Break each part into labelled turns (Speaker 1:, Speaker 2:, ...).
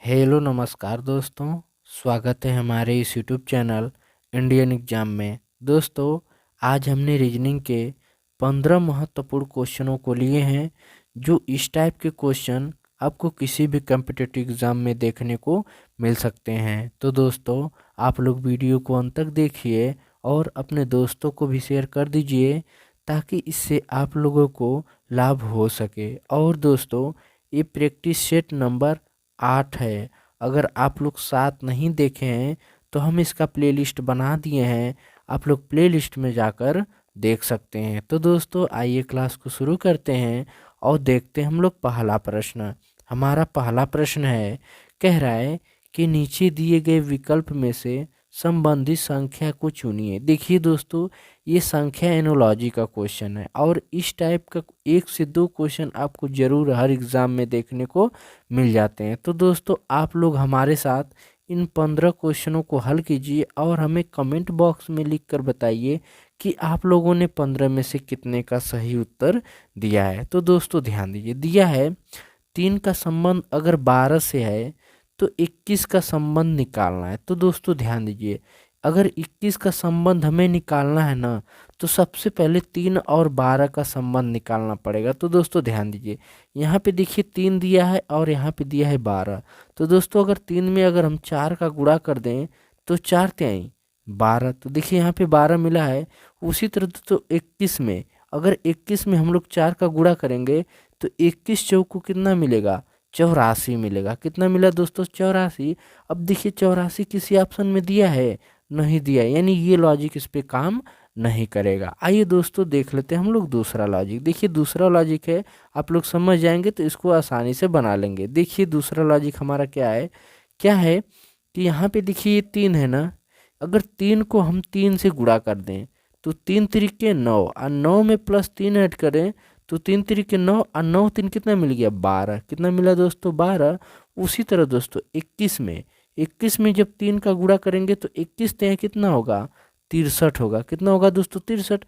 Speaker 1: Hello नमस्कार दोस्तों। स्वागत है हमारे इस यूट्यूब चैनल इंडियन एग्जाम में। दोस्तों, आज हमने रीजनिंग के 15 महत्वपूर्ण क्वेश्चनों को लिए हैं, जो इस टाइप के क्वेश्चन आपको किसी भी कम्पिटिटिव एग्ज़ाम में देखने को मिल सकते हैं। तो दोस्तों, आप लोग वीडियो को अंत तक देखिए और अपने दोस्तों को भी शेयर कर दीजिए, ताकि इससे आप लोगों को लाभ हो सके। और दोस्तों, ये प्रैक्टिस सेट नंबर 8 है। अगर आप लोग 7 नहीं देखे हैं तो हम इसका प्लेलिस्ट बना दिए हैं, आप लोग प्लेलिस्ट में जाकर देख सकते हैं। तो दोस्तों, आइए क्लास को शुरू करते हैं और देखते हैं हम लोग पहला प्रश्न। हमारा पहला प्रश्न है, कह रहा है कि नीचे दिए गए विकल्प में से संबंधित संख्या को चुनिए। देखिए दोस्तों, ये संख्या एनोलॉजी का क्वेश्चन है और इस टाइप का 1 से 2 क्वेश्चन आपको जरूर हर एग्जाम में देखने को मिल जाते हैं। तो दोस्तों, आप लोग हमारे साथ इन 15 क्वेश्चनों को हल कीजिए और हमें कमेंट बॉक्स में लिख कर बताइए कि आप लोगों ने 15 में से कितने का सही उत्तर दिया है। तो दोस्तों ध्यान दीजिए, दिया है 3 का संबंध अगर 12 से है तो 21 का संबंध निकालना है। तो दोस्तों ध्यान दीजिए, अगर 21 का संबंध हमें निकालना है ना, तो सबसे पहले 3 और 12 का संबंध निकालना पड़ेगा। तो दोस्तों ध्यान दीजिए, यहाँ पे देखिए 3 दिया है और यहाँ पे दिया है 12। तो दोस्तों, अगर 3 में अगर हम 4 का गुणा कर दें तो 4 त्याई 12। तो देखिए यहाँ पे 12 मिला है। उसी तरह दोस्तों 21 में, अगर 21 में हम लोग 4 का गुणा करेंगे तो 21 चौक को कितना मिलेगा? 84 मिलेगा। कितना मिला दोस्तों? 84। अब देखिए 84 किसी ऑप्शन में दिया है? नहीं दिया, यानी ये लॉजिक इस पे काम नहीं करेगा। आइए दोस्तों देख लेते हैं हम लोग दूसरा लॉजिक। देखिए दूसरा लॉजिक है, आप लोग समझ जाएंगे तो इसको आसानी से बना लेंगे। देखिए दूसरा लॉजिक हमारा क्या है, क्या है कि यहाँ पे देखिए ये 3 है ना, अगर 3 को हम 3 से गुणा कर दें तो 3 तरीके 9 और 9 में प्लस 3 ऐड करें तो 3 तरीके 9 और 9 3 कितना मिल गया? 12। कितना मिला दोस्तों? 12। उसी तरह दोस्तों 21 में जब 3 का गुणा करेंगे तो 21 तय कितना होगा? 63 होगा। कितना होगा दोस्तों? 63।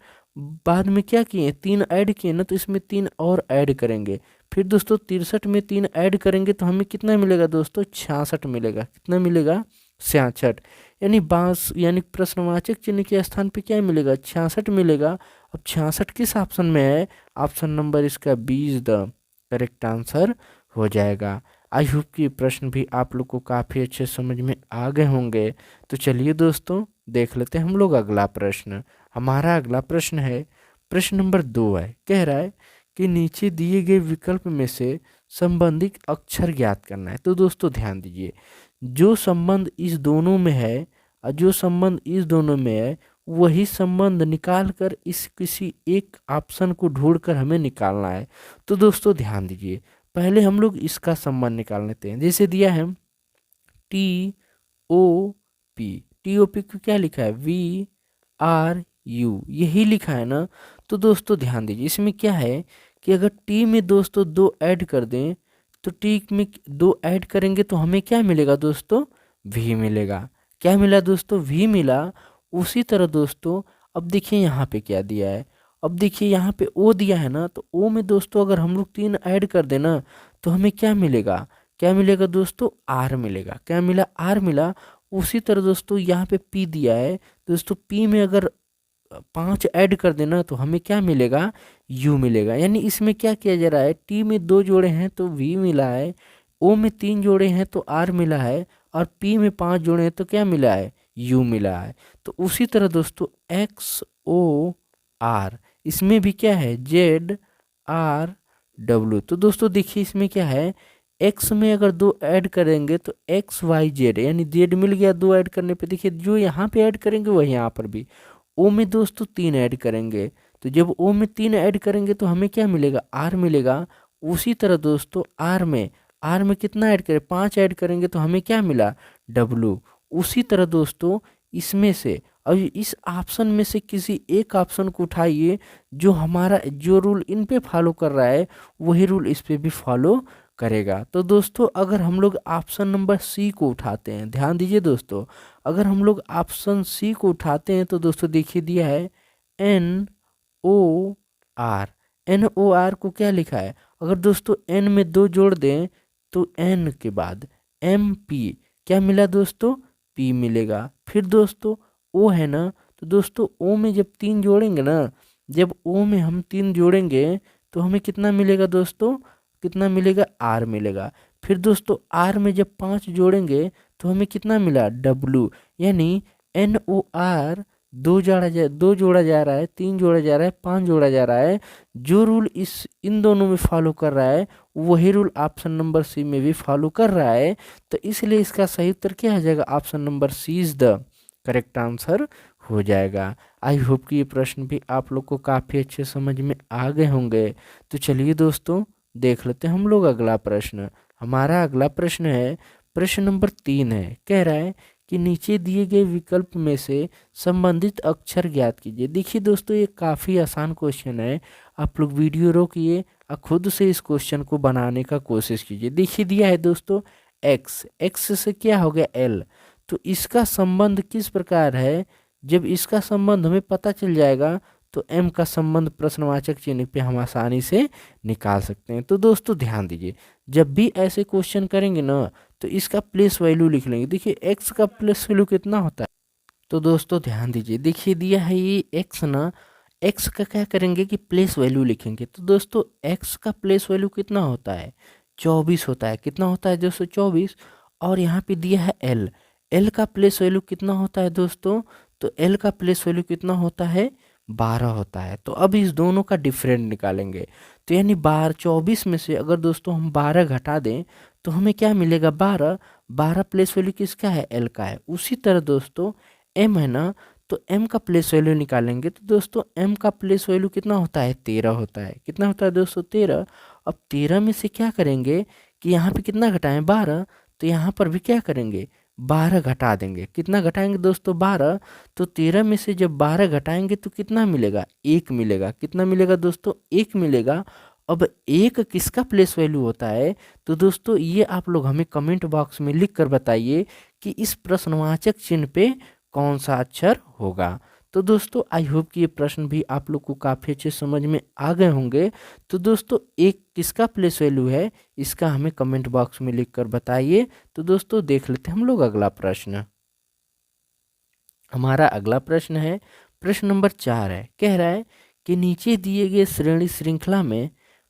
Speaker 1: बाद में क्या किए? 3 ऐड किए ना, तो इसमें 3 और ऐड करेंगे। फिर दोस्तों 63 में 3 ऐड करेंगे तो हमें कितना मिलेगा दोस्तों? 66 मिलेगा। कितना मिलेगा? 66। यानी बांस यानी प्रश्नवाचक चिन्ह के स्थान पे क्या मिलेगा? 66 मिलेगा। अब 66 किस ऑप्शन में है? ऑप्शन नंबर इसका 20 द करेक्ट आंसर हो जाएगा। आई होप कि प्रश्न भी आप लोग को काफ़ी अच्छे समझ में आ गए होंगे। तो चलिए दोस्तों देख लेते हैं हम लोग अगला प्रश्न। हमारा अगला प्रश्न है, प्रश्न नंबर 2 है। कह रहा है कि नीचे दिए गए विकल्प में से संबंधित अक्षर ज्ञात करना है। तो दोस्तों ध्यान दीजिए, जो संबंध इस दोनों में है और जो संबंध इस दोनों में है, वही संबंध निकाल कर इस किसी एक ऑप्शन को ढूंढकर हमें निकालना है। तो दोस्तों ध्यान दीजिए, पहले हम लोग इसका संबंध निकाल लेते हैं। जैसे दिया है TOP, TOP को क्या लिखा है? VRU, यही लिखा है ना। तो दोस्तों ध्यान दीजिए, इसमें क्या है कि अगर टी में दोस्तों 2 ऐड कर दें तो टी में 2 ऐड करेंगे तो हमें क्या मिलेगा दोस्तों? V मिलेगा। क्या मिला दोस्तों? V मिला। उसी तरह दोस्तों अब देखिए यहाँ पे क्या दिया है। अब देखिए यहाँ पे O दिया है ना, तो O में दोस्तों अगर हम लोग 3 ऐड कर देना तो हमें क्या मिलेगा? क्या मिलेगा दोस्तों? R मिलेगा। क्या मिला? R मिला। उसी तरह दोस्तों यहाँ पे P दिया है, दोस्तों P में अगर 5 ऐड कर देना तो हमें क्या मिलेगा? U मिलेगा। यानी इसमें क्या किया जा रहा है, T में 2 जोड़े हैं तो V मिला है, O में 3 जोड़े हैं तो R मिला है, और P में 5 जोड़े हैं तो क्या मिला है? U मिला है। तो उसी तरह दोस्तों XOR, इसमें भी क्या है? ZRW। तो दोस्तों देखिए इसमें क्या है, x में अगर 2 ऐड करेंगे तो XYZ, यानी Z मिल गया 2 ऐड करने पे। देखिए जो यहाँ पे ऐड करेंगे वही यहाँ पर भी। O में दोस्तों 3 ऐड करेंगे, तो जब O में 3 ऐड करेंगे तो हमें क्या मिलेगा? R मिलेगा। उसी तरह दोस्तों R में कितना ऐड करें? 5 ऐड करेंगे तो हमें क्या मिला? W। उसी तरह दोस्तों इसमें से अब इस ऑप्शन में से किसी एक ऑप्शन को उठाइए, जो हमारा जो रूल इन पे फॉलो कर रहा है वही रूल इस पे भी फॉलो करेगा। तो दोस्तों अगर हम लोग ऑप्शन नंबर सी को उठाते हैं, ध्यान दीजिए दोस्तों, अगर हम लोग ऑप्शन सी को उठाते हैं तो दोस्तों देखिए दिया है NOR। NOR को क्या लिखा है? अगर दोस्तों N में 2 जोड़ दें तो N के बाद MP, क्या मिला दोस्तों, P मिलेगा। फिर दोस्तों O है ना, तो दोस्तों O में जब 3 जोड़ेंगे ना, जब O में हम 3 जोड़ेंगे तो हमें कितना मिलेगा दोस्तों, कितना मिलेगा, R मिलेगा। फिर दोस्तों R में जब 5 जोड़ेंगे तो हमें कितना मिला, W, यानी NOR, दो जोड़ा जा रहा है, 3 जोड़ा जा रहा है, 5 जोड़ा जा रहा है। जो रूल इन दोनों में फॉलो कर रहा है वही रूल ऑप्शन नंबर सी में भी फॉलो कर रहा है। तो इसलिए इसका सही उत्तर क्या आ जाएगा, option number C is the correct answer हो जाएगा। आई होप कि ये प्रश्न भी आप लोग को काफ़ी अच्छे समझ में आ गए होंगे। तो चलिए दोस्तों देख लेते हैं हम लोग अगला प्रश्न। हमारा अगला प्रश्न है, प्रश्न नंबर 3 है, कह रहा है कि नीचे दिए गए विकल्प में से संबंधित अक्षर ज्ञात कीजिए। देखिए दोस्तों ये काफ़ी आसान क्वेश्चन है, आप लोग वीडियो रोकिए और खुद से इस क्वेश्चन को बनाने का कोशिश कीजिए। देखिए दिया है दोस्तों एक्स से क्या हो गया एल, तो इसका संबंध किस प्रकार है, जब इसका संबंध हमें पता चल जाएगा तो एम का संबंध प्रश्नवाचक चिन्ह पे हम आसानी से निकाल सकते हैं। तो दोस्तों ध्यान दीजिए, जब भी ऐसे क्वेश्चन करेंगे ना तो इसका प्लेस वैल्यू लिख लेंगे। देखिए एक्स का प्लेस वैल्यू कितना होता है, तो दोस्तों ध्यान दीजिए, देखिए दिया है ये एक्स ना, एक्स का क्या करेंगे कि प्लेस वैल्यू लिखेंगे। तो दोस्तों एक्स का प्लेस वैल्यू कितना होता है, 24 होता है। कितना होता है दोस्तों, 24। और यहाँ पे दिया है एल, एल का प्लेस वैल्यू कितना होता है दोस्तों, तो एल का प्लेस वैल्यू कितना होता है, 12 होता है। तो अब इस दोनों का डिफरेंट निकालेंगे। तो यानी 24 में से अगर दोस्तों हम 12 घटा दें तो हमें क्या मिलेगा, 12। 12 प्लेस वैल्यू किसका है, एल का है। उसी तरह दोस्तों एम है ना, तो एम का प्लेस वैल्यू निकालेंगे। तो दोस्तों एम का प्लेस वैल्यू कितना होता है, 13 होता है। कितना होता है दोस्तों, 13। अब 13 में से क्या करेंगे कि यहाँ पे कितना घटाएं, 12, तो यहाँ पर भी क्या करेंगे, 12 घटा देंगे। कितना घटाएंगे दोस्तों, 12। तो 13 में से जब 12 घटाएंगे तो कितना मिलेगा, 1 मिलेगा। कितना मिलेगा दोस्तों, 1 मिलेगा। अब एक किसका प्लेस वैल्यू होता है, तो दोस्तों ये आप लोग हमें कमेंट बॉक्स में लिख कर बताइए कि इस प्रश्नवाचक चिन्ह पे कौन सा अक्षर होगा। तो दोस्तों आई होप कि ये प्रश्न भी आप लोग को काफ़ी अच्छे समझ में आ गए होंगे। तो दोस्तों एक किसका प्लेस वैल्यू है, इसका हमें कमेंट बॉक्स में लिख कर बताइए। तो दोस्तों देख लेते हैं हम लोग अगला प्रश्न। हमारा अगला प्रश्न है, प्रश्न नंबर 4 है, कह रहा है कि नीचे दिए गए श्रेणी श्रृंखला में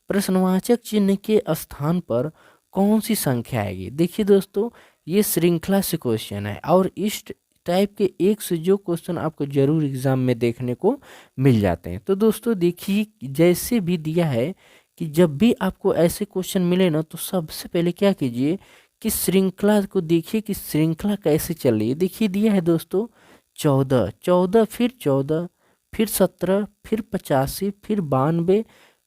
Speaker 1: प्रश्नवाचक चिन्ह के स्थान पर कौन सी संख्या आएगी। देखिए दोस्तों ये श्रृंखला से क्वेश्चन है और इस टाइप के एक से जो क्वेश्चन आपको जरूर एग्जाम में देखने को मिल जाते हैं। तो दोस्तों देखिए जैसे भी दिया है कि जब भी आपको ऐसे क्वेश्चन मिले ना तो सबसे पहले क्या कीजिए कि श्रृंखला को देखिए कि श्रृंखला कैसे चल रही है। देखिए दिया है दोस्तों 14, 14 फिर 14 फिर 17 फिर 85 फिर 92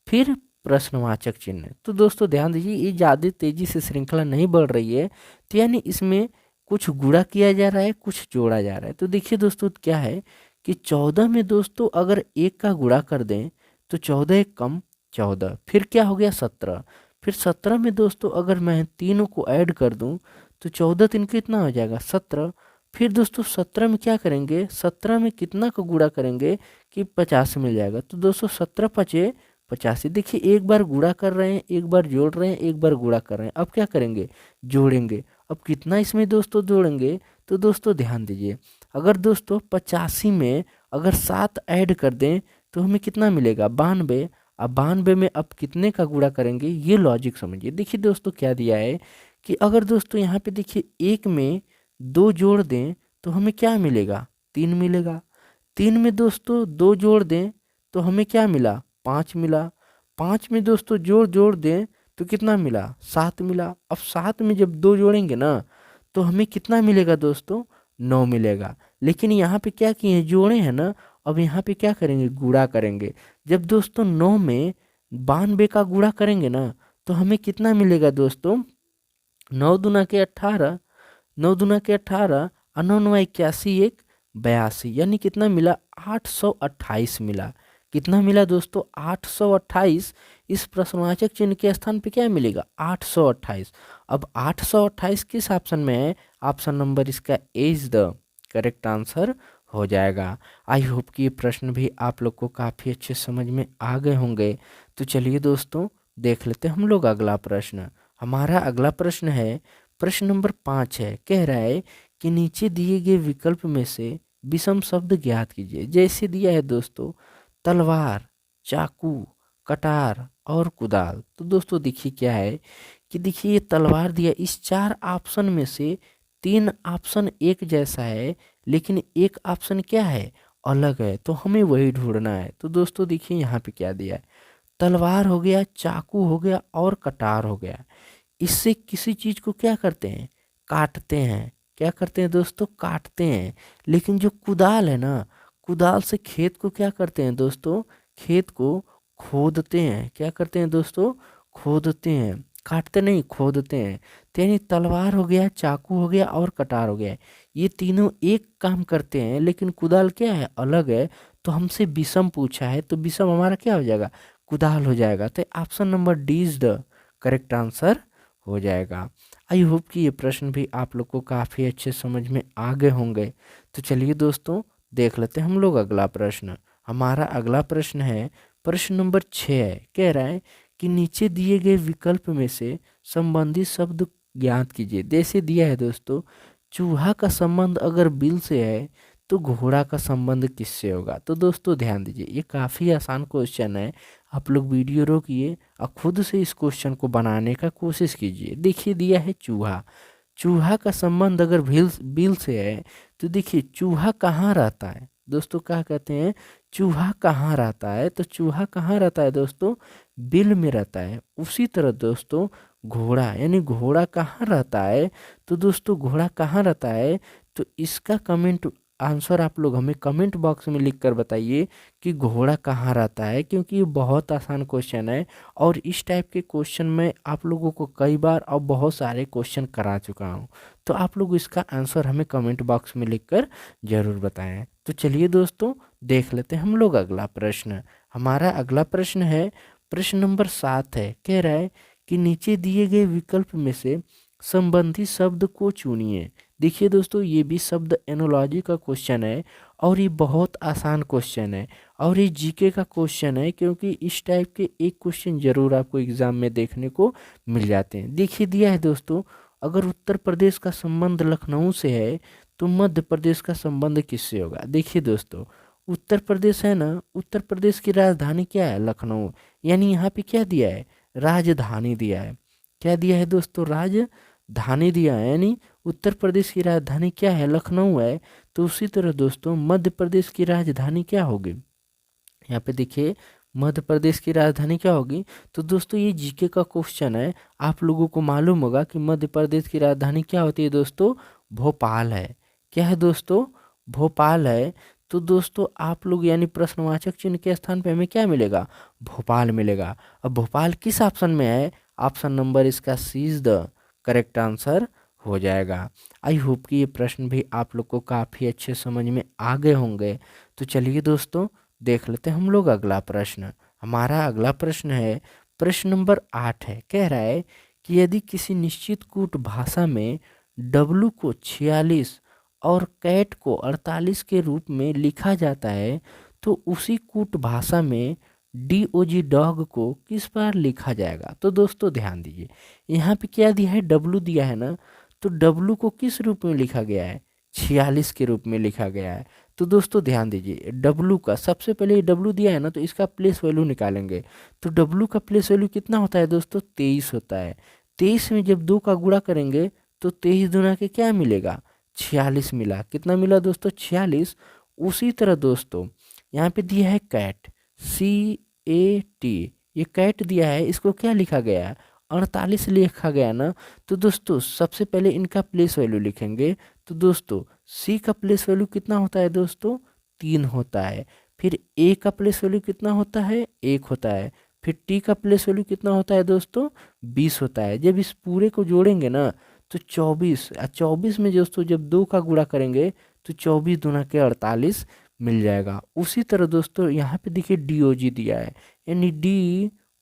Speaker 1: फिर प्रश्नवाचक चिन्ह। तो दोस्तों ध्यान दीजिए ये ज़्यादा तेजी से श्रृंखला नहीं बढ़ रही है, तो यानी इसमें कुछ गुणा किया जा रहा है, कुछ जोड़ा जा रहा है। तो देखिए दोस्तों क्या है कि 14 में दोस्तों अगर एक का गुणा कर दें तो 14 एक कम 14, फिर क्या हो गया 17, फिर 17 में दोस्तों अगर मैं तीनों को ऐड कर दूं तो 14 तीन कितना हो जाएगा 17। फिर दोस्तों 17 में क्या करेंगे, 17 में कितना का गुणा करेंगे कि 50 मिल जाएगा। तो दोस्तों 17 पचे 85। देखिए एक बार गुणा कर रहे हैं, एक बार जोड़ रहे हैं, एक बार गुणा कर रहे हैं, अब क्या करेंगे जोड़ेंगे। अब कितना इसमें दोस्तों जोड़ेंगे, तो दोस्तों ध्यान दीजिए अगर दोस्तों 85 में अगर 7 ऐड कर दें तो हमें कितना मिलेगा 92। अब 92 में अब कितने का गुणा करेंगे, ये लॉजिक समझिए। देखिए दोस्तों क्या दिया है कि अगर दोस्तों यहाँ पे देखिए एक में 2 जोड़ दें तो हमें क्या मिलेगा 3 मिलेगा। 3 में दोस्तों 2 जोड़ दें तो हमें क्या मिला 5 मिला। 5 में दोस्तों जोड़ जोड़ दें तो कितना मिला 7 मिला। अब 7 में जब 2 जोड़ेंगे ना तो हमें कितना मिलेगा दोस्तों 9 मिलेगा। लेकिन यहाँ पे क्या किए हैं जोड़े हैं ना, अब यहाँ पे क्या करेंगे गुणा करेंगे। जब दोस्तों 9 में 92 का गुणा करेंगे ना तो हमें कितना मिलेगा दोस्तों 9 दूना के 18, 9 दूना के 18 और 9 9 81 एक 82, यानी कितना मिला 828 मिला। कितना मिला दोस्तों 828। इस प्रश्नवाचक चिन्ह के स्थान पे क्या मिलेगा 828। अब 828 किस ऑप्शन में है, ऑप्शन नंबर इसका ए इज द करेक्ट आंसर हो जाएगा। आई होप कि ये प्रश्न भी आप लोग को काफ़ी अच्छे समझ में आ गए होंगे। तो चलिए दोस्तों देख लेते हैं हम लोग अगला प्रश्न। हमारा अगला प्रश्न है, प्रश्न नंबर 5 है, कह रहा है कि नीचे दिए गए विकल्प में से विषम शब्द ज्ञात कीजिए। जैसे दिया है दोस्तों तलवार, चाकू, कटार और कुदाल। तो दोस्तों देखिए क्या है कि देखिए ये तलवार दिया, इस 4 ऑप्शन में से 3 ऑप्शन एक जैसा है, लेकिन एक ऑप्शन क्या है, अलग है, तो हमें वही ढूंढना है। तो दोस्तों देखिए यहाँ पे क्या दिया है, तलवार हो गया, चाकू हो गया और कटार हो गया। इससे किसी चीज को क्या करते हैं, काटते हैं। क्या करते हैं दोस्तों, काटते हैं। लेकिन जो कुदाल है ना, कुदाल से खेत को क्या करते हैं दोस्तों, खेत को खोदते हैं। क्या करते हैं दोस्तों, खोदते हैं, काटते नहीं, खोदते हैं। तो यानी तलवार हो गया, चाकू हो गया और कटार हो गया, ये तीनों एक काम करते हैं, लेकिन कुदाल क्या है, अलग है। तो हमसे विषम पूछा है, तो विषम हमारा क्या हो जाएगा, कुदाल हो जाएगा। तो option number D is the correct answer हो जाएगा। आई होप कि ये प्रश्न भी आप लोग को काफ़ी अच्छे समझ में आ गए होंगे। तो चलिए दोस्तों देख लेते हैं हम लोग अगला प्रश्न। हमारा अगला प्रश्न है प्रश्न नंबर 6 है, कह रहा है कि नीचे दिए गए विकल्प में से संबंधित शब्द ज्ञात कीजिए। जैसे दिया है दोस्तों चूहा का संबंध अगर बिल से है तो घोड़ा का संबंध किससे होगा। तो दोस्तों ध्यान दीजिए, ये काफ़ी आसान क्वेश्चन है। आप लोग वीडियो रोकिए और खुद से इस क्वेश्चन को बनाने का कोशिश कीजिए। देखिए दिया है चूहा, चूहा का संबंध अगर बिल बिल से है तो देखिए चूहा कहाँ रहता है दोस्तों, क्या कहते हैं, चूहा कहाँ रहता है, तो चूहा कहाँ रहता है दोस्तों, बिल में रहता है। उसी तरह दोस्तों घोड़ा, यानी घोड़ा कहाँ रहता है, तो दोस्तों घोड़ा कहाँ रहता है, तो इसका कमेंट आंसर आप लोग हमें कमेंट बॉक्स में लिख कर बताइए कि घोड़ा कहाँ रहता है, क्योंकि ये बहुत आसान क्वेश्चन है। और इस टाइप के क्वेश्चन में आप लोगों को कई बार और बहुत सारे क्वेश्चन करा चुका हूँ। तो आप लोग इसका आंसर हमें कमेंट बॉक्स में लिखकर जरूर बताएं। तो चलिए दोस्तों देख लेते हैं हम लोग अगला प्रश्न। हमारा अगला प्रश्न है प्रश्न नंबर 7 है, कह रहा है कि नीचे दिए गए विकल्प में से संबंधित शब्द को चुनिए। देखिए दोस्तों ये भी शब्द एनोलॉजी का क्वेश्चन है और ये बहुत आसान क्वेश्चन है और ये जीके का क्वेश्चन है, क्योंकि इस टाइप के एक क्वेश्चन जरूर आपको एग्जाम में देखने को मिल जाते हैं। देखिए दिया है दोस्तों अगर उत्तर प्रदेश का संबंध लखनऊ से है तो मध्य प्रदेश का संबंध किससे होगा। देखिए दोस्तों उत्तर प्रदेश है ना, उत्तर प्रदेश की राजधानी क्या है, लखनऊ। यानी यहाँ पे क्या दिया है, राजधानी दिया है। क्या दिया है दोस्तों, राजधानी दिया है, यानी उत्तर प्रदेश की राजधानी क्या है, लखनऊ है। तो उसी तरह दोस्तों मध्य प्रदेश की राजधानी क्या होगी, यहाँ पे देखिए मध्य प्रदेश की राजधानी क्या होगी। तो दोस्तों ये जीके का क्वेश्चन है, आप लोगों को मालूम होगा कि मध्य प्रदेश की राजधानी क्या होती है दोस्तों, भोपाल है। क्या है दोस्तों, भोपाल है। तो दोस्तों आप लोग यानी प्रश्नवाचक चिन्ह के स्थान पे हमें क्या मिलेगा, भोपाल मिलेगा। अब भोपाल किस ऑप्शन में है, ऑप्शन नंबर इसका सी इज द करेक्ट आंसर हो जाएगा। आई होप कि ये प्रश्न भी आप लोग को काफ़ी अच्छे समझ में आ गए होंगे। तो चलिए दोस्तों देख लेते हैं हम लोग अगला प्रश्न। हमारा अगला प्रश्न है प्रश्न नंबर 8 है, कह रहा है कि यदि किसी निश्चित कूट भाषा में डब्लू को 46 और कैट को 48 के रूप में लिखा जाता है तो उसी कूट भाषा में DOG डॉग को किस बार लिखा जाएगा। तो दोस्तों ध्यान दीजिए यहाँ पे क्या दिया है, डब्लू दिया है ना, तो डब्लू को किस रूप में लिखा गया है, 46 के रूप में लिखा गया है। तो दोस्तों ध्यान दीजिए डब्लू का सबसे पहले डब्लू दिया है ना, तो इसका प्लेस वैल्यू निकालेंगे। तो डब्लू का प्लेस वैल्यू कितना होता है दोस्तों, 23 होता है। 23 में जब 2 का गुणा करेंगे तो 23 दूना के क्या मिलेगा, 46 मिला। कितना मिला दोस्तों, 46। उसी तरह दोस्तों यहाँ पे दिया है कैट, CAT, ये कैट दिया है, इसको क्या लिखा गया है, 48 लिखा गया ना। तो दोस्तों सबसे पहले इनका प्लेस वैल्यू लिखेंगे। तो दोस्तों सी का प्लेस वैल्यू कितना होता है दोस्तों, 3 होता है। फिर ए का प्लेस वैल्यू कितना होता है, 1 होता है। फिर टी का प्लेस वैल्यू कितना होता है दोस्तों, 20 होता है। जब इस पूरे को जोड़ेंगे ना तो 24, 24 में दोस्तों जब 2 का गुणा करेंगे तो 24 दूना के 48 मिल जाएगा। उसी तरह दोस्तों यहाँ पे देखिए DOG दिया है, यानी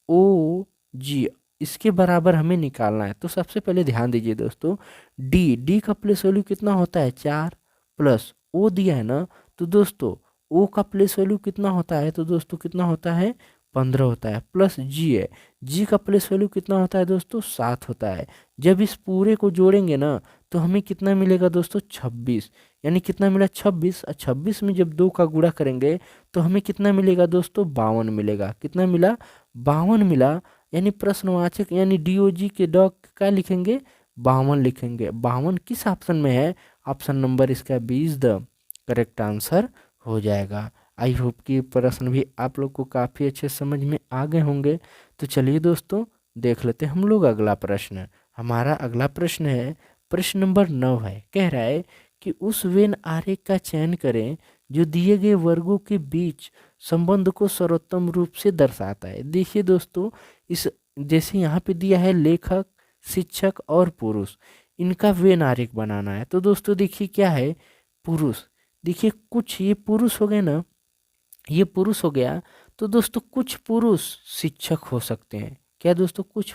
Speaker 1: DOG इसके बराबर हमें निकालना है। तो सबसे पहले ध्यान दीजिए दोस्तों डी का प्लेस वैल्यू कितना होता है, 4 प्लस ओ दिया है ना, तो दोस्तों ओ का प्लेस वैल्यू कितना होता है, तो दोस्तों कितना होता है, 15 होता है, प्लस जी है, जी का प्लेस वैल्यू कितना होता है दोस्तों 7 होता है। जब इस पूरे को जोड़ेंगे ना तो हमें कितना मिलेगा दोस्तों 26, यानी कितना मिला 26, और 26 में जब 2 का गुणा करेंगे तो हमें कितना मिलेगा दोस्तों 52 मिलेगा। कितना मिला 52 मिला, यानी प्रश्नवाचक यानी डीओजी के डॉग क्या लिखेंगे 52 लिखेंगे। 52 किस ऑप्शन में है, ऑप्शन नंबर इसका 20 द करेक्ट आंसर हो जाएगा। आई होप कि प्रश्न भी आप लोग को काफ़ी अच्छे समझ में आ गए होंगे। तो चलिए दोस्तों देख लेते हैं हम लोग अगला प्रश्न। हमारा अगला प्रश्न है प्रश्न नंबर 9 है, कह रहा है कि उस वेन आरेख का चयन करें जो दिए गए वर्गों के बीच संबंध को सर्वोत्तम रूप से दर्शाता है। देखिए दोस्तों, इस जैसे यहाँ पे दिया है लेखक, शिक्षक और पुरुष, इनका वेन आरेख बनाना है। तो दोस्तों देखिए क्या है, पुरुष, देखिए कुछ ये पुरुष हो गए ना, ये पुरुष हो गया। तो दोस्तों कुछ पुरुष शिक्षक हो सकते हैं, क्या दोस्तों, कुछ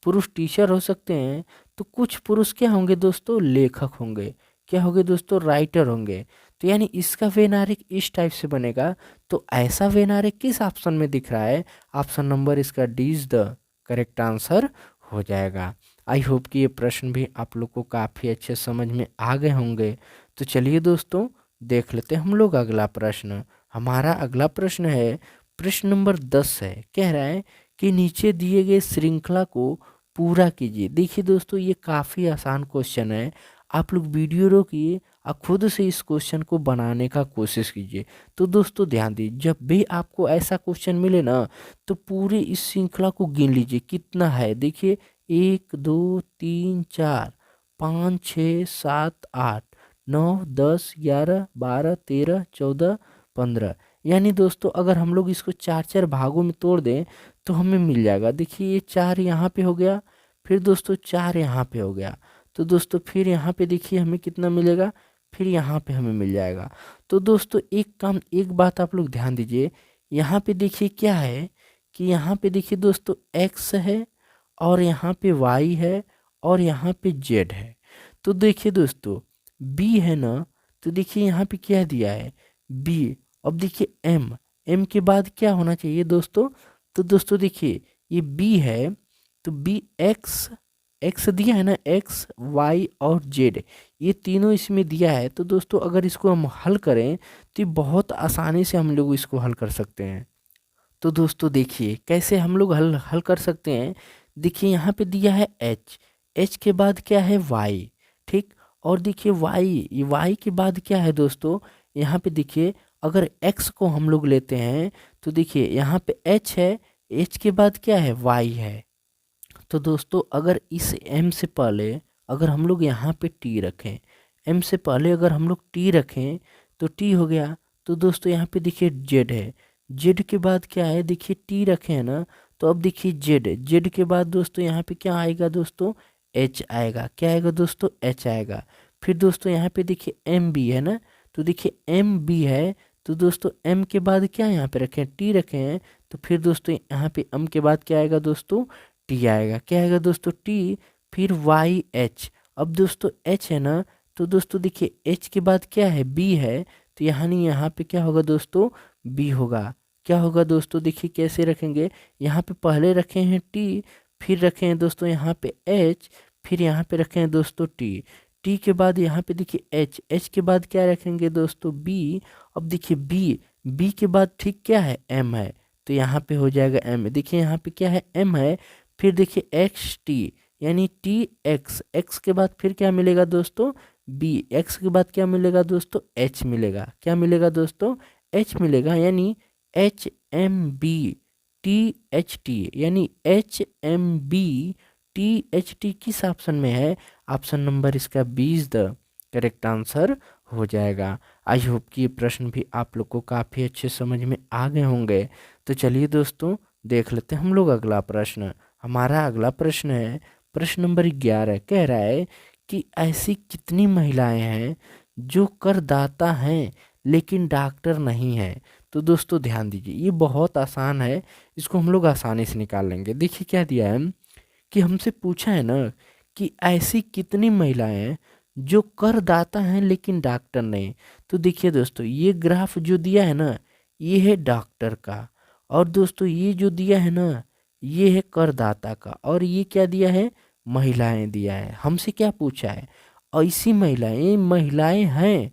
Speaker 1: पुरुष टीचर हो सकते हैं, तो कुछ पुरुष क्या होंगे दोस्तों लेखक होंगे, क्या होंगे दोस्तों राइटर होंगे। तो यानी इसका वेन आरेख इस टाइप से बनेगा। तो ऐसा वेन आरेख किस ऑप्शन में दिख रहा है, ऑप्शन नंबर इसका D is the correct answer हो जाएगा। आई होप कि ये प्रश्न भी आप लोग को काफ़ी अच्छे समझ में आ गए होंगे। तो चलिए दोस्तों देख लेते हैं हम लोग अगला प्रश्न। हमारा अगला प्रश्न है प्रश्न नंबर 10 है, कह रहा है कि नीचे दिए गए श्रृंखला को पूरा कीजिए। देखिए दोस्तों ये काफ़ी आसान क्वेश्चन है, आप लोग वीडियो रोकिए और खुद से इस क्वेश्चन को बनाने का कोशिश कीजिए। तो दोस्तों ध्यान दीजिए, जब भी आपको ऐसा क्वेश्चन मिले ना तो पूरी इस श्रृंखला को गिन लीजिए कितना है। देखिए 1 2 3 4 5 6 7 8 9 10 11 12 13 14 15, यानी दोस्तों अगर हम लोग इसको 4 4 भागों में तोड़ दें तो हमें मिल जाएगा। देखिए ये 4 यहाँ पे हो गया, फिर दोस्तों 4 यहाँ पे हो गया, तो दोस्तों फिर यहाँ पे देखिए हमें कितना मिलेगा, फिर यहाँ पे हमें मिल जाएगा। तो दोस्तों एक बात आप लोग ध्यान दीजिए, यहाँ पे देखिए क्या है कि यहाँ पे देखिए दोस्तों x है, और यहाँ पे y है, और यहाँ पे z है। तो देखिए दोस्तों b है ना, तो देखिए यहाँ पे क्या दिया है b। अब देखिए m के बाद क्या होना चाहिए दोस्तों, तो दोस्तों देखिए ये b है, तो b x दिया है ना, x y और z, ये तीनों इसमें दिया है। तो दोस्तों अगर इसको हम हल करें तो ये बहुत आसानी से हम लोग इसको हल कर सकते हैं। तो दोस्तों देखिए कैसे हम लोग हल हल कर सकते हैं। देखिए यहाँ पे दिया है h के बाद क्या है y, ठीक, और देखिए y के बाद क्या है दोस्तों, यहाँ पे देखिए अगर x को हम लोग लेते हैं तो देखिए यहाँ पे h है, h के बाद क्या है y है। तो दोस्तों अगर इस m से पहले अगर हम लोग यहाँ पे t रखें, m से पहले अगर हम लोग t रखें तो t हो गया। तो दोस्तों यहाँ पे देखिए z है, z के बाद क्या है, देखिए t रखे हैं ना, तो अब देखिए z के बाद दोस्तों यहाँ पे क्या आएगा दोस्तों h आएगा, क्या आएगा दोस्तों h आएगा। फिर दोस्तों यहाँ पे देखिए एम बी है ना, तो देखिए एम बी है, तो दोस्तों m के बाद क्या यहाँ पे रखे हैं t रखे हैं, तो फिर दोस्तों यहाँ पे m के बाद क्या आएगा दोस्तों t आएगा, क्या आएगा दोस्तों t, फिर वाई एच। अब दोस्तों h है ना, तो दोस्तों देखिए h के बाद क्या है b है, तो यहाँ नहीं यहाँ पे क्या होगा दोस्तों b होगा। क्या होगा दोस्तों, देखिए कैसे रखेंगे, यहाँ पे पहले रखे हैं t, फिर रखे हैं दोस्तों यहाँ पे h, फिर यहाँ पे रखे हैं दोस्तों t के बाद यहाँ पे देखिए h के बाद क्या रखेंगे दोस्तों b। अब देखिए b के बाद ठीक क्या है m है, तो यहाँ पे हो जाएगा m। देखिए यहाँ पे क्या है m है, फिर देखिए एक्स टी यानी टी एक्स के बाद फिर क्या मिलेगा दोस्तों बी, एक्स के बाद क्या मिलेगा दोस्तों एच मिलेगा, क्या मिलेगा दोस्तों एच मिलेगा, यानी H M B T H T, यानी H M B T H T किस ऑप्शन में है, ऑप्शन नंबर इसका 20 द करेक्ट आंसर हो जाएगा। आई होप कि ये प्रश्न भी आप लोग को काफ़ी अच्छे समझ में आ गए होंगे। तो चलिए दोस्तों देख लेते हैं हम लोग अगला प्रश्न। हमारा अगला प्रश्न है प्रश्न नंबर 11, कह रहा है कि ऐसी कितनी महिलाएं हैं जो करदाता हैं लेकिन डॉक्टर नहीं है। तो दोस्तों ध्यान दीजिए ये बहुत आसान है, इसको हम लोग आसानी से निकाल लेंगे। देखिए क्या दिया है कि हमसे पूछा है ना कि ऐसी कितनी महिलाएं हैं जो करदाता हैं लेकिन डॉक्टर नहीं। तो देखिए दोस्तों ये ग्राफ जो दिया है ना ये है डॉक्टर का, और दोस्तों ये जो दिया है ना, ये है करदाता का, और ये क्या दिया है, महिलाएं दिया है। हमसे क्या पूछा है, ऐसी महिलाएं महिलाएं हैं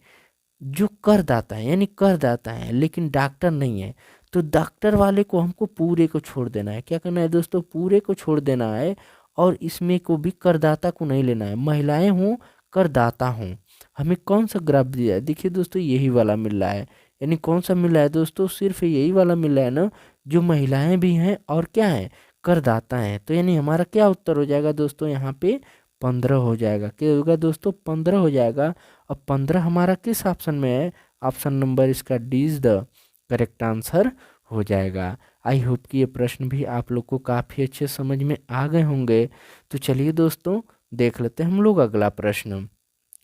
Speaker 1: जो करदाता है, यानी करदाता है लेकिन डॉक्टर नहीं है। तो डॉक्टर वाले को हमको पूरे को छोड़ देना है। क्या करना है दोस्तों, पूरे को छोड़ देना है, और इसमें को भी करदाता को नहीं लेना है। महिलाएं हूँ, करदाता हूँ। हमें कौन सा ग्राफ दिया है, देखिए दोस्तों यही वाला मिल रहा है। यानी कौन सा मिल रहा है दोस्तों, सिर्फ यही वाला मिल रहा है ना, जो महिलाएं भी हैं और क्या है, करदाता हैं। तो यानी हमारा क्या उत्तर हो जाएगा दोस्तों, यहाँ पे 15 हो जाएगा। क्या होगा दोस्तों, 15 हो जाएगा। अब 15 हमारा किस ऑप्शन में है, ऑप्शन नंबर इसका D is the correct answer हो जाएगा। आई होप कि ये प्रश्न भी आप लोग को काफ़ी अच्छे समझ में आ गए होंगे। तो चलिए दोस्तों देख लेते हैं हम लोग अगला प्रश्न।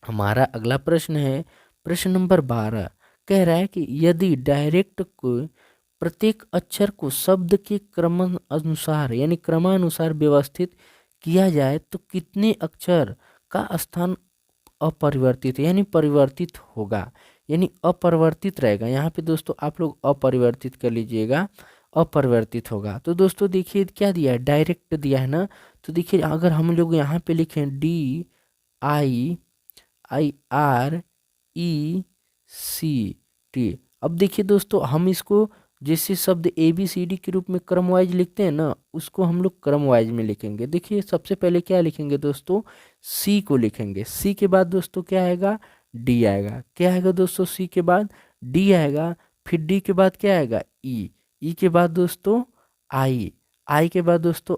Speaker 1: हमारा अगला प्रश्न है प्रश्न नंबर 12। कह रहा है कि यदि डायरेक्ट को प्रत्येक अक्षर को शब्द के क्रम अनुसार यानी क्रमानुसार व्यवस्थित किया जाए तो कितने अक्षर का स्थान अपरिवर्तित यानी परिवर्तित होगा, यानी अपरिवर्तित रहेगा। यहाँ पे दोस्तों आप लोग अपरिवर्तित कर लीजिएगा, अपरिवर्तित होगा। तो दोस्तों देखिए क्या दिया है, डायरेक्ट दिया है ना। तो देखिए अगर हम लोग यहाँ पे लिखें DIIRECT, अब देखिए दोस्तों हम इसको जैसे शब्द ABCD के रूप में क्रम वाइज लिखते हैं ना, उसको हम लोग क्रम वाइज में लिखेंगे। देखिए सबसे पहले क्या लिखेंगे दोस्तों, सी को लिखेंगे। सी के बाद दोस्तों क्या आएगा, डी आएगा। क्या आएगा दोस्तों, सी के बाद डी आएगा। फिर डी के बाद क्या आएगा, ई के बाद दोस्तों आई के बाद दोस्तों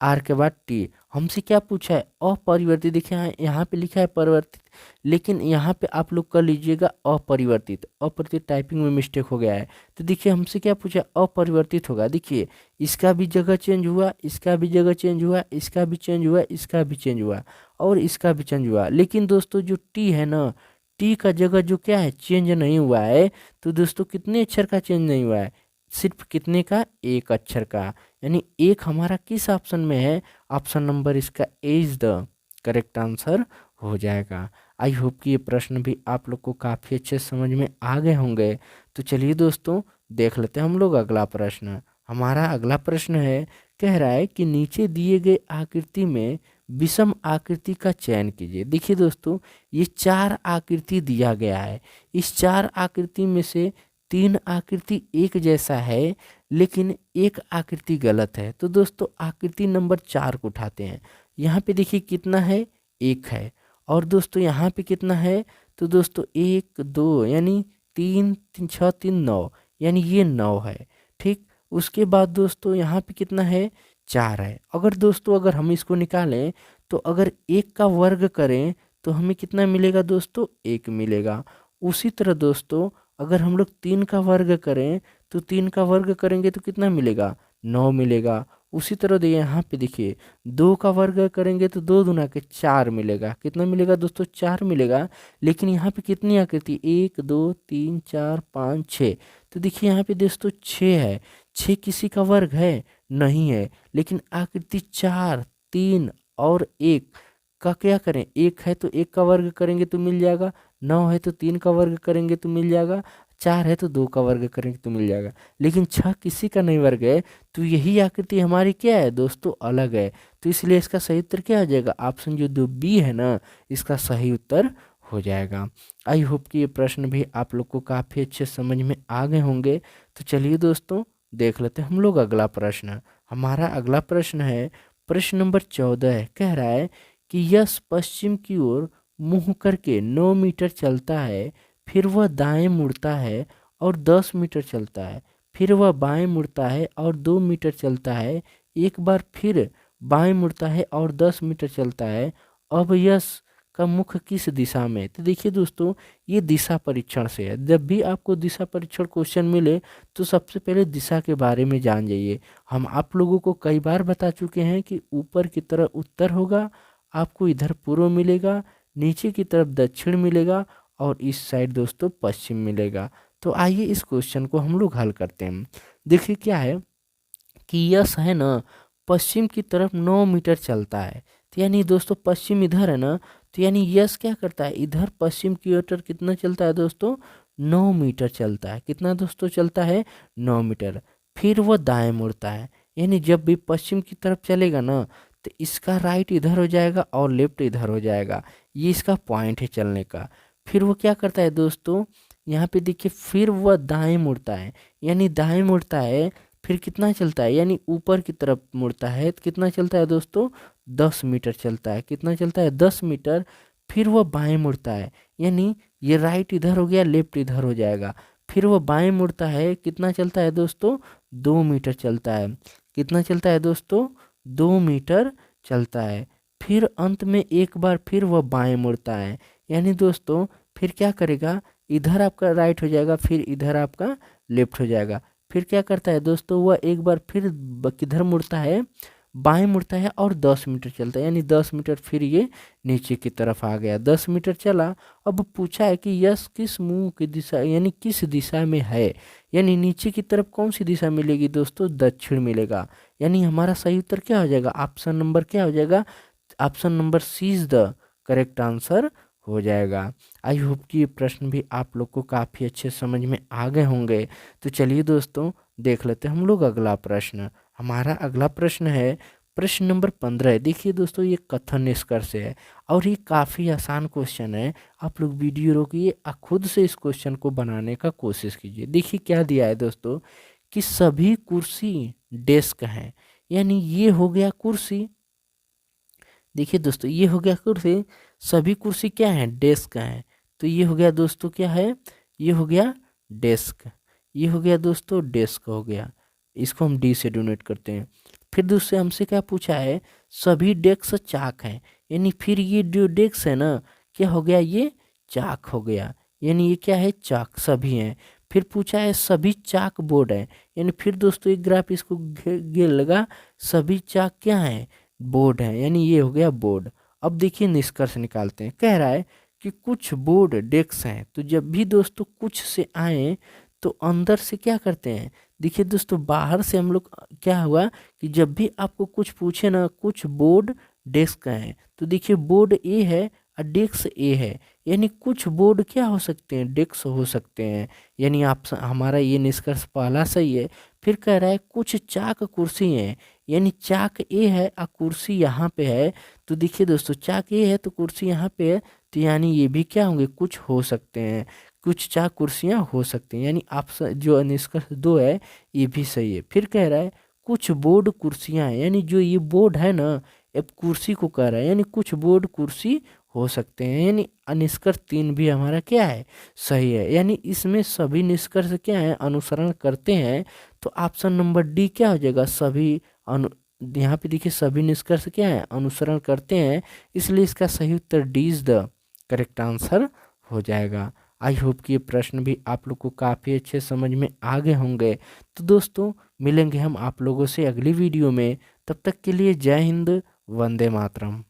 Speaker 1: आर के बाद टी। हमसे क्या पूछा है, अपरिवर्तित। देखिए यहाँ पे लिखा है परिवर्तित, लेकिन यहाँ पे आप लोग कर लीजिएगा अपरिवर्तित। अपरिवर्तित टाइपिंग में मिस्टेक हो गया है। तो देखिए हमसे क्या पूछा, अपरिवर्तित होगा। देखिए इसका भी जगह चेंज हुआ, इसका भी जगह चेंज हुआ, इसका भी चेंज हुआ, इसका भी चेंज हुआ, और इसका भी चेंज हुआ। लेकिन दोस्तों जो टी है ना, टी का जगह जो क्या है, चेंज नहीं हुआ है। तो दोस्तों कितने अक्षर का चेंज नहीं हुआ है, सिर्फ कितने का, एक अक्षर का। यानी एक हमारा किस ऑप्शन में है, ऑप्शन नंबर इसका ए इज द करेक्ट आंसर हो जाएगा। आई होप कि ये प्रश्न भी आप लोग को काफ़ी अच्छे समझ में आ गए होंगे। तो चलिए दोस्तों देख लेते हैं हम लोग अगला प्रश्न। हमारा अगला प्रश्न है, कह रहा है कि नीचे दिए गए आकृति में विषम आकृति का चयन कीजिए। देखिए दोस्तों ये 4 आकृति दिया गया है। इस 4 आकृति में से 3 आकृति एक जैसा है, लेकिन एक आकृति गलत है। तो दोस्तों आकृति नंबर 4 को उठाते हैं। यहाँ पे देखिए कितना है, 1 है। और दोस्तों यहाँ पे कितना है, तो दोस्तों 1 2 यानी 3 3 6 3 9, यानी ये 9 है। ठीक, उसके बाद दोस्तों यहाँ पे कितना है, 4 है। अगर दोस्तों अगर हम इसको निकालें तो अगर 1 का वर्ग करें तो हमें कितना मिलेगा दोस्तों, 1 मिलेगा। उसी तरह दोस्तों अगर हम लोग 3 का वर्ग करें तो 3 का वर्ग करेंगे तो कितना मिलेगा, 9 मिलेगा। उसी तरह देखिए यहाँ पे देखिए 2 का वर्ग करेंगे तो 2 दूना के 4 मिलेगा। कितना मिलेगा दोस्तों, 4 मिलेगा। लेकिन यहाँ पे कितनी आकृति, 1 2 3 4 5 6। तो देखिए यहाँ पे दोस्तों 6 है। 6 किसी का वर्ग है, नहीं है। लेकिन आकृति 4 3 और 1 का क्या करें, 1 है तो 1 का वर्ग करेंगे तो मिल जाएगा, 9 है तो 3 का वर्ग करेंगे तो मिल जाएगा, 4 है तो 2 का वर्ग करेंगे तो मिल जाएगा। लेकिन 6 किसी का नहीं वर्ग है, तो यही आकृति हमारी क्या है दोस्तों, अलग है। तो इसलिए इसका सही उत्तर क्या आ जाएगा, ऑप्शन जो 2 बी है ना, इसका सही उत्तर हो जाएगा। आई होप कि ये प्रश्न भी आप लोग को काफ़ी अच्छे समझ में आ गए होंगे। तो चलिए दोस्तों देख लेते हैं हम लोग अगला प्रश्न। हमारा अगला प्रश्न है प्रश्न नंबर 14 है। कह रहा है कि यश पश्चिम की ओर मुंह करके 9 मीटर चलता है, फिर वह दाएं मुड़ता है और 10 मीटर चलता है, फिर वह बाएं मुड़ता है और 2 मीटर चलता है, एक बार फिर बाएं मुड़ता है और 10 मीटर चलता है। अब यश का मुख किस दिशा में। तो देखिए दोस्तों ये दिशा परीक्षण से है। जब भी आपको दिशा परीक्षण क्वेश्चन मिले तो सबसे पहले दिशा के बारे में जान जाइए। हम आप लोगों को कई बार बता चुके हैं कि ऊपर की तरफ उत्तर होगा, आपको इधर पूर्व मिलेगा, नीचे की तरफ दक्षिण मिलेगा, और इस साइड दोस्तों पश्चिम मिलेगा। तो आइए इस क्वेश्चन को हम लोग हल करते हैं। देखिए क्या है कि यश है ना, पश्चिम की तरफ 9 मीटर चलता है। तो यानी दोस्तों पश्चिम इधर है ना, तो यानी यश क्या करता है, इधर पश्चिम की ओर कितना चलता है दोस्तों, 9 मीटर चलता है। कितना दोस्तों चलता है, 9 मीटर। फिर वह दाएं मुड़ता है। यानी जब भी पश्चिम की तरफ चलेगा ना, तो इसका राइट इधर हो जाएगा और लेफ्ट इधर हो जाएगा। ये इसका पॉइंट है चलने का। फिर वो क्या करता है दोस्तों, यहाँ पे देखिए, फिर वह दाएं मुड़ता है। यानी दाएं मुड़ता है, फिर कितना चलता है, यानी ऊपर की तरफ मुड़ता है, तो कितना चलता है दोस्तों, 10 मीटर चलता है। कितना चलता है, 10 मीटर। फिर वह बाएं मुड़ता है, यानी ये राइट इधर हो गया, लेफ्ट इधर हो जाएगा। फिर वह बाएं मुड़ता है, कितना चलता है दोस्तों, 2 मीटर चलता है। कितना चलता है दोस्तों, 2 मीटर चलता है। फिर अंत में एक बार फिर वह बाएं मुड़ता है। यानी दोस्तों फिर क्या करेगा, इधर आपका राइट हो जाएगा, फिर इधर आपका लेफ्ट हो जाएगा। फिर क्या करता है दोस्तों, वह एक बार फिर किधर मुड़ता है, बाएं मुड़ता है और 10 मीटर चलता है। यानी 10 मीटर, फिर ये नीचे की तरफ आ गया, 10 मीटर चला। अब पूछा है कि यश किस मुंह की दिशा, यानी किस दिशा में है। यानी नीचे की तरफ कौन सी दिशा मिलेगी दोस्तों, दक्षिण मिलेगा। यानी हमारा सही उत्तर क्या हो जाएगा, ऑप्शन नंबर क्या हो जाएगा, option number C is the correct answer हो जाएगा। आई होप कि ये प्रश्न भी आप लोग को काफ़ी अच्छे समझ में आ गए होंगे। तो चलिए दोस्तों, देख लेते हैं हम लोग अगला प्रश्न। हमारा अगला प्रश्न है प्रश्न नंबर 15। देखिए दोस्तों, ये कथन निष्कर्ष है और ये काफ़ी आसान क्वेश्चन है। आप लोग वीडियो रोकिए और खुद से इस क्वेश्चन को बनाने का कोशिश कीजिए। देखिए क्या दिया है दोस्तों, कि सभी कुर्सी डेस्क हैं। यानी ये हो गया कुर्सी। देखिए दोस्तों, ये हो गया कुर्सी, सभी कुर्सी क्या है, डेस्क है। तो ये हो गया दोस्तों क्या है, ये हो गया डेस्क। ये हो गया दोस्तों डेस्क हो गया। इसको हम डी से डोनेट करते हैं। फिर दूसरे हमसे क्या पूछा है, सभी डेस्क चाक हैं। यानी फिर ये जो डेस्क है ना, क्या हो गया, ये चाक हो गया। यानी ये क्या है, चाक सभी हैं। फिर पूछा है सभी चाक बोर्ड है। यानी फिर दोस्तों एक ग्राफ इसको घेर लगा, सभी चाक क्या है, बोर्ड है। यानी ये हो गया बोर्ड। अब देखिए निष्कर्ष निकालते हैं। कह रहा है कि कुछ बोर्ड डेस्क हैं। तो जब भी दोस्तों कुछ से आए तो अंदर से क्या करते हैं, देखिए दोस्तों बाहर से हम लोग क्या हुआ, कि जब भी आपको कुछ पूछे ना, कुछ बोर्ड डेस्क हैं, तो देखिए बोर्ड ए है और डेस्क ए है। यानी कुछ बोर्ड क्या हो सकते हैं, डेस्क हो सकते हैं। यानी आप हमारा ये निष्कर्ष पहला सही है। फिर कह रहा है कुछ चाक कुर्सी हैं। यानी चाक ए है और कुर्सी यहाँ पे है। तो देखिए दोस्तों, चाक ए है तो कुर्सी यहाँ पे है, तो यानी ये भी क्या होंगे, कुछ हो सकते हैं। कुछ चाक कुर्सियाँ हो सकती हैं। यानी आप जो निष्कर्ष 2 है ये भी सही है। फिर कह रहा है कुछ बोर्ड कुर्सियाँ हैं। यानी जो ये बोर्ड है ना, अब कुर्सी को कह रहा है। यानी कुछ बोर्ड कुर्सी हो सकते हैं। यानी निष्कर्ष 3 भी हमारा क्या है, सही है। यानी इसमें सभी निष्कर्ष क्या है, अनुसरण करते हैं। तो ऑप्शन नंबर डी क्या हो जाएगा, सभी अनु यहाँ पे देखिए सभी निष्कर्ष क्या है, अनुसरण करते हैं। इसलिए इसका सही उत्तर D is the correct answer हो जाएगा। आई होप कि ये प्रश्न भी आप लोग को काफ़ी अच्छे समझ में आ गए होंगे। तो दोस्तों मिलेंगे हम आप लोगों से अगली वीडियो में। तब तक के लिए जय हिंद, वंदे मातरम।